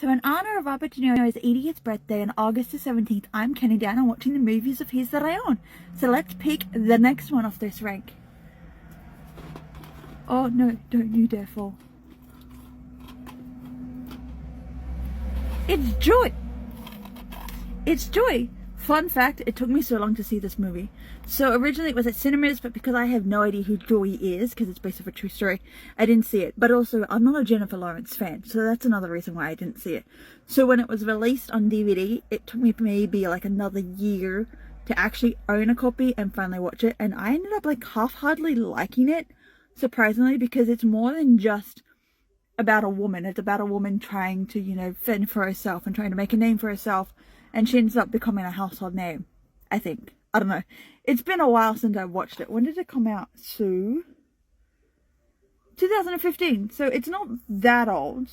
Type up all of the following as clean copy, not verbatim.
So in honor of Robert De Niro's 80th birthday on August the 17th, I'm Kenny down and watching the movies of his that I own. So let's pick the next one off this rank. Oh no, don't you dare fall. It's Joy! It's Joy! Fun fact, it took me so long to see this movie. So originally it was at cinemas, but because I have no idea who Joy is, because it's based off a true story, I didn't see it. But also, I'm not a Jennifer Lawrence fan, so that's another reason why I didn't see it. So when it was released on DVD, it took me maybe like another year to actually own a copy and finally watch it. And I ended up like half-heartedly liking it, surprisingly, because it's more than just about a woman. It's about a woman trying to, you know, fend for herself and trying to make a name for herself. And she ends up becoming a household name, I think. I don't know. It's been a while since I watched it. When did it come out? So 2015. So it's not that old.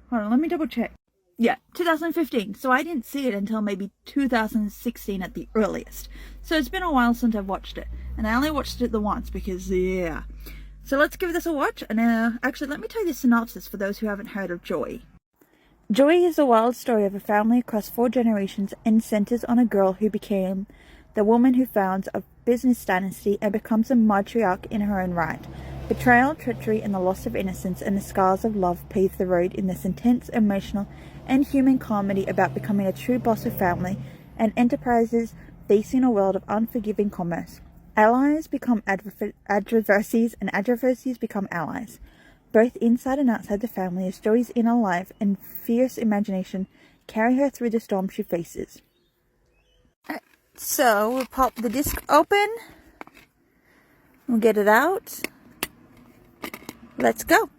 Hold on, let me double check. Yeah, 2015. So I didn't see it until maybe 2016 at the earliest. So it's been a while since I've watched it. And I only watched it the once because, yeah. So let's give this a watch. And actually, let me tell you the synopsis for those who haven't heard of Joy. Joy is a wild story of a family across 4 generations and centers on a girl who became the woman who founds a business dynasty and becomes a matriarch in her own right. Betrayal, treachery, and the loss of innocence and the scars of love pave the road in this intense, emotional, and human comedy about becoming a true boss of family and enterprises facing a world of unforgiving commerce. Allies become adversaries and adversaries become allies, both inside and outside the family, as Joy's inner life and fierce imagination carry her through the storm she faces. So we'll pop the disc open, we'll get it out, let's go.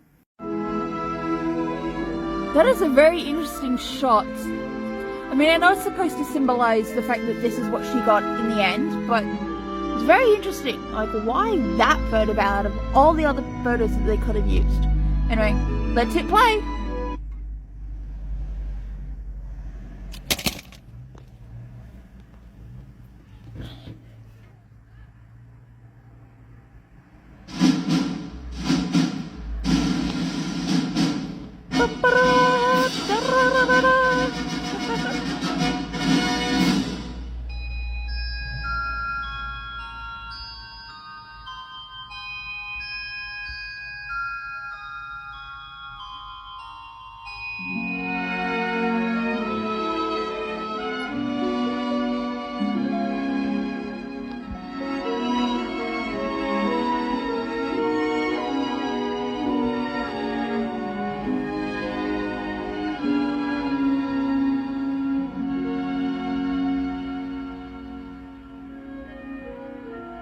That is a very interesting shot. I mean, I know it's supposed to symbolize the fact that this is what she got in the end, but it's very interesting. Like, why that photo out of all the other photos that they could have used? Anyway, let's hit play.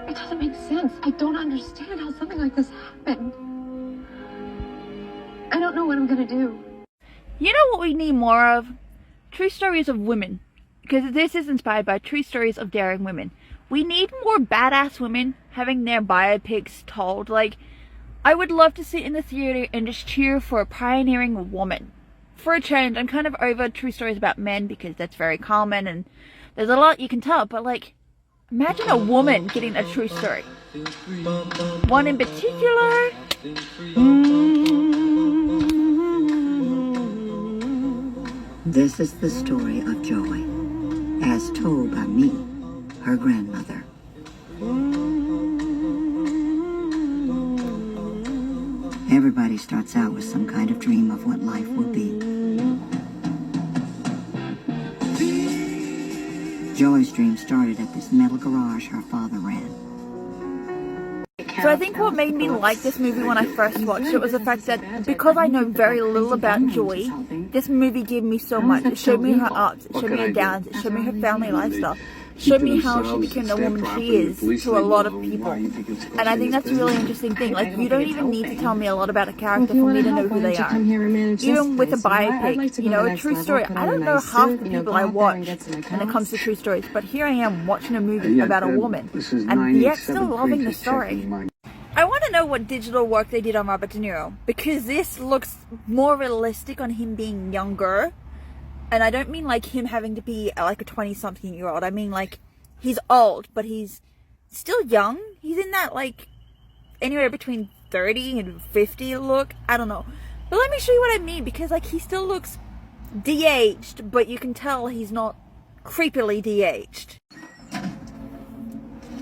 It doesn't make sense. I don't understand how something like this happened. I don't know what I'm gonna do. You know what we need more of? True stories of women. Because this is inspired by true stories of daring women. We need more badass women having their biopics told. Like, I would love to sit in the theater and just cheer for a pioneering woman. For a change, I'm kind of over true stories about men because that's very common and there's a lot you can tell, but like, imagine a woman getting a true story. One in particular. This is the story of Joy, as told by me, her grandmother. Everybody starts out with some kind of dream of what life will be. Joy's dream started at this metal garage her father ran. So I think what made me like this movie when I first watched it was the fact that because I know very little about Joy, this movie gave me so much. It showed me her ups, it showed me her downs, it showed me her family lifestyle, it showed me how she became the woman she is to a lot of people. And I think that's a really interesting thing. Like, you don't even need to tell me a lot about a character for me to know who they are. Even with a biopic, you know, a true story. I don't know half the people I watch when it comes to true stories, but here I am watching a movie about a woman and yet still loving the story. I want to know what digital work they did on Robert De Niro, because this looks more realistic on him being younger. And I don't mean like him having to be like a 20-something-year-old. I mean like he's old, but he's still young. He's in that like anywhere between 30 and 50 look. I don't know. But let me show you what I mean, because like he still looks de-aged, but you can tell he's not creepily de-aged.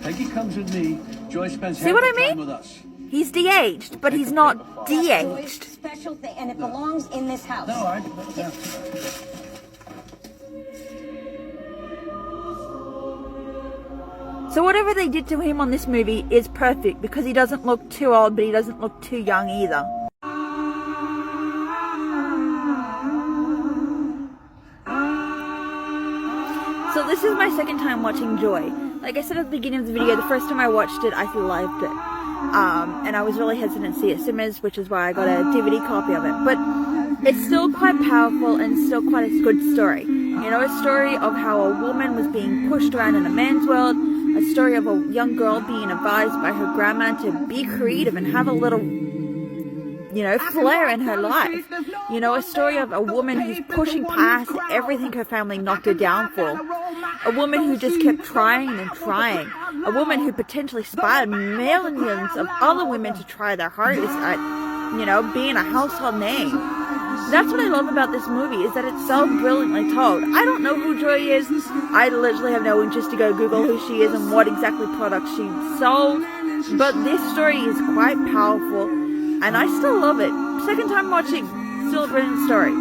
Peggy comes with me. Joy spends See half what the I mean? time with us. He's de-aged, but he's not de-aged. Special thing, and it belongs in this house. No, I. Yeah. So whatever they did to him on this movie is perfect because he doesn't look too old, but he doesn't look too young either. So this is my second time watching Joy. Like I said at the beginning of the video, the first time I watched it, I loved it. And I was really hesitant to see it cinemas, which is why I got a DVD copy of it. But it's still quite powerful and still quite a good story. You know, a story of how a woman was being pushed around in a man's world, a story of a young girl being advised by her grandma to be creative and have a little, you know, flair in her life. You know, a story of a woman who's pushing past everything her family knocked her down for. A woman who just kept trying and trying. A woman who potentially inspired millions of other women to try their hardest at, you know, being a household name. That's what I love about this movie, is that it's so brilliantly told. I don't know who Joy is. I literally have no interest to go Google who she is and what exactly products she sold. But this story is quite powerful, and I still love it. Second time watching, still a brilliant story.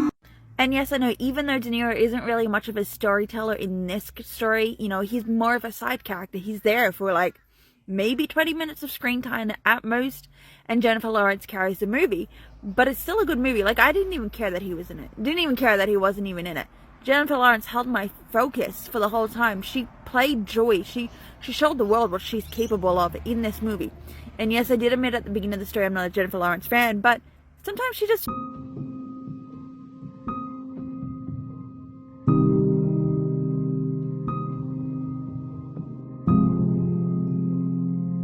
And yes, I know, even though DeNiro isn't really much of a storyteller in this story, you know, he's more of a side character. He's there for like maybe 20 minutes of screen time at most, and Jennifer Lawrence carries the movie. But it's still a good movie. Like, I didn't even care that he was in it. Didn't even care that he wasn't even in it. Jennifer Lawrence held my focus for the whole time. She played Joy. She showed the world what she's capable of in this movie. And yes, I did admit at the beginning of the story I'm not a Jennifer Lawrence fan, but sometimes she just